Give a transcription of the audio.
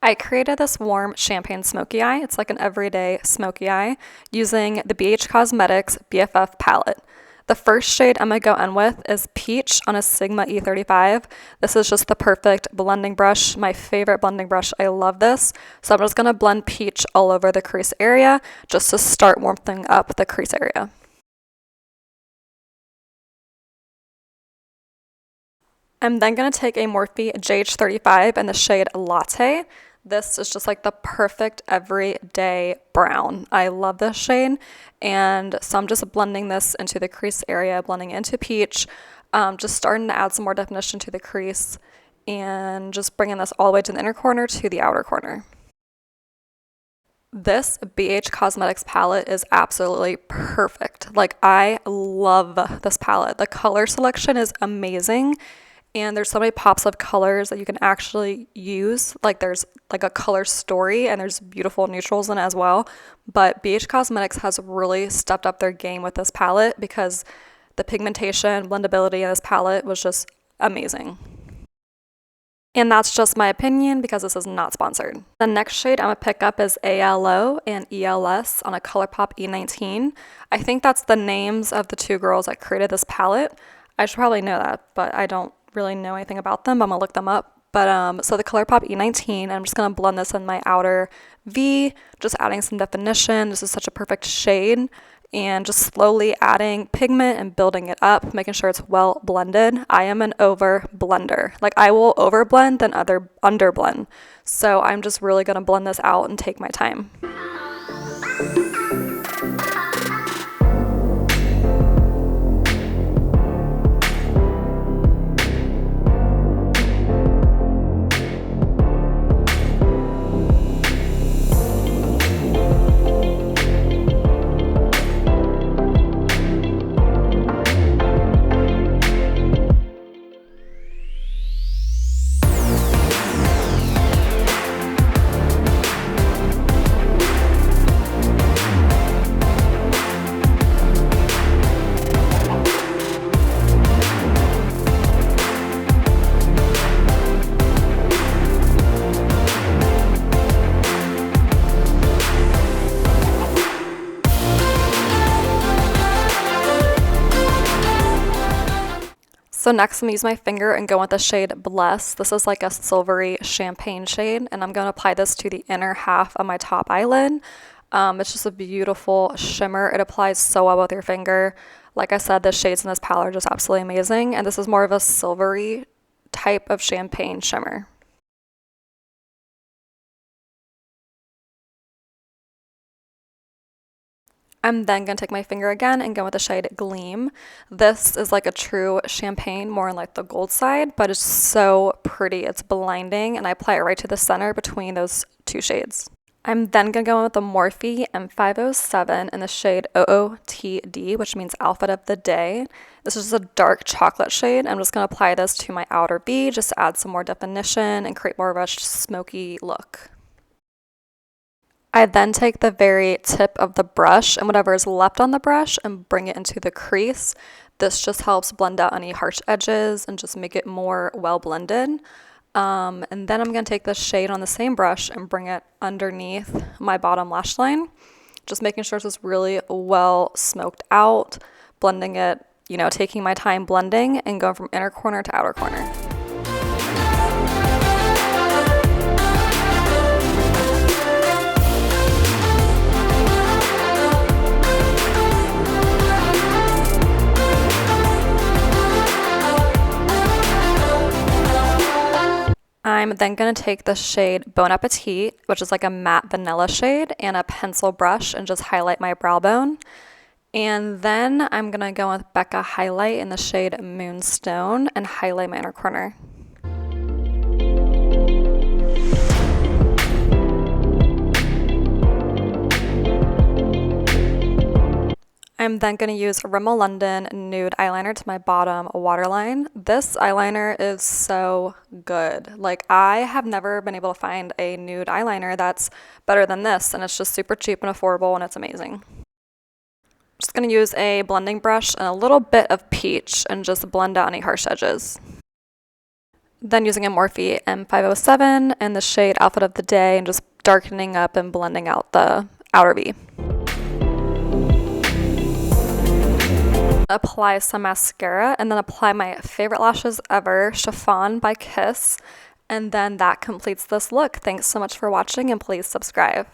I created this warm Champagne Smokey Eye. It's like an everyday smoky eye using the BH Cosmetics BFF Palette. The first shade I'm going to go in with is Peach on a Sigma E35. This is just the perfect blending brush, my favorite blending brush. I love this. So I'm just going to blend Peach all over the crease area just to start warming up the crease area. I'm then going to take a Morphe JH35 in the shade Latte. This is just like the perfect everyday brown. I love this shade. And so I'm just blending this into the crease area, blending into Peach, just starting to add some more definition to the crease and just bringing this all the way to the inner corner to the outer corner. This BH Cosmetics palette is absolutely perfect. Like, I love this palette. The color selection is amazing. And there's so many pops of colors that you can actually use. Like, there's like a color story and there's beautiful neutrals in it as well. But BH Cosmetics has really stepped up their game with this palette because the pigmentation, blendability in this palette was just amazing. And that's just my opinion because this is not sponsored. The next shade I'm going to pick up is Alo and ELS on a ColourPop E19. I think that's the names of the two girls that created this palette. I should probably know that, but I don't really know anything about them. I'm gonna look them up. But so the ColourPop E19, I'm just gonna blend this in my outer V, just adding some definition. This is such a perfect shade, and just slowly adding pigment and building it up, making sure it's well blended. I am an over blender. Like, I will over blend than under blend. So I'm just really gonna blend this out and take my time. So next I'm going to use my finger and go with the shade Bless. This is like a silvery champagne shade, and I'm going to apply this to the inner half of my top eyelid. It's just a beautiful shimmer. It applies so well with your finger. Like I said, the shades in this palette are just absolutely amazing, and this is more of a silvery type of champagne shimmer. I'm then going to take my finger again and go with the shade Gleam. This is like a true champagne, more on like the gold side, but it's so pretty. It's blinding, and I apply it right to the center between those two shades. I'm then going to go in with the Morphe M507 in the shade OOTD, which means Outfit of the Day. This is just a dark chocolate shade. I'm just going to apply this to my outer V just to add some more definition and create more of a smoky look. I then take the very tip of the brush and whatever is left on the brush and bring it into the crease. This just helps blend out any harsh edges and just make it more well blended. And then I'm going to take this shade on the same brush and bring it underneath my bottom lash line. Just making sure it's really well smoked out, blending it, taking my time blending and going from inner corner to outer corner. I'm then going to take the shade Bon Appetit, which is like a matte vanilla shade, and a pencil brush and just highlight my brow bone. And then I'm going to go with Becca Highlight in the shade Moonstone and highlight my inner corner. I'm then going to use Rimmel London Nude eyeliner to my bottom waterline. This eyeliner is so good. Like, I have never been able to find a nude eyeliner that's better than this, and it's just super cheap and affordable, and it's amazing. I'm just going to use a blending brush and a little bit of peach and just blend out any harsh edges. Then using a Morphe M507 and the shade Outfit of the Day and just darkening up and blending out the outer V. Apply some mascara and then apply my favorite lashes ever, Chiffon by Kiss, and then that completes this look. Thanks so much for watching and please subscribe.